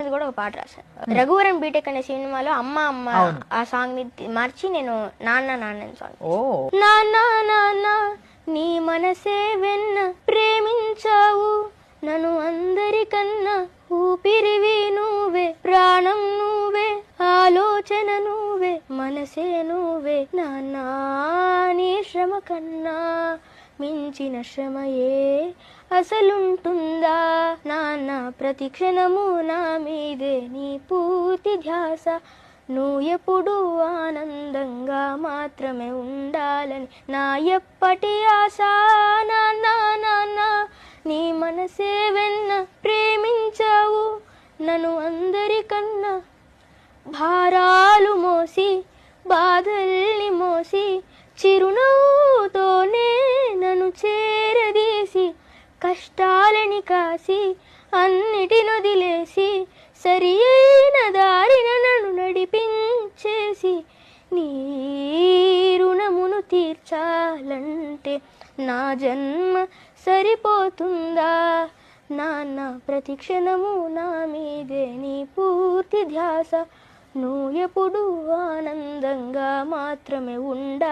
మీద కూడా ఒక పాట రాశాను. రఘువరన్ బీటెక్ అనే సినిమాలో అమ్మ అమ్మ ఆ సాంగ్ ని మార్చి నేను నాన్న నాన్న సాంగ్. నాన్న నాన్న నీ మనసే వెన్న ప్రేమించావు నన్ను అందరికన్నా, ఊపిరివి నువ్వే, ప్రాణం నువ్వే, ఆలోచన నువ్వే, మనసే నువ్వే. నాన్నా నీ శ్రమ కన్నా మించిన శ్రమయే అసలుంటుందా నాన్న, ప్రతి క్షణము నా మీదే నీ పూర్తి ధ్యాస, నువ్వు ఎప్పుడు ఆనందంగా మాత్రమే ఉండాలని నా ఎప్పటి ఆశ. నాన్న నాన్న నీ మనసే వెన్న ప్రేమించావు నన్ను అందరికన్నా, భారాలు మోసి బాధల్ని మోసి చిరునవ్వుతోనే నన్ను చేరదీసి, కష్టాలని కాసి అన్నిటిని వదిలేసి సరి అయిన దారిన నన్ను నడిపించేసి, నీ రుణమును తీర్చాలంటే నా జన్మ సరిపోతుందా నాన్న, ప్రతి క్షణము నా మీదే నీ పూర్తి ధ్యాస, నువ్వు ఎప్పుడు ఆనందంగా మాత్రమే ఉండాలి.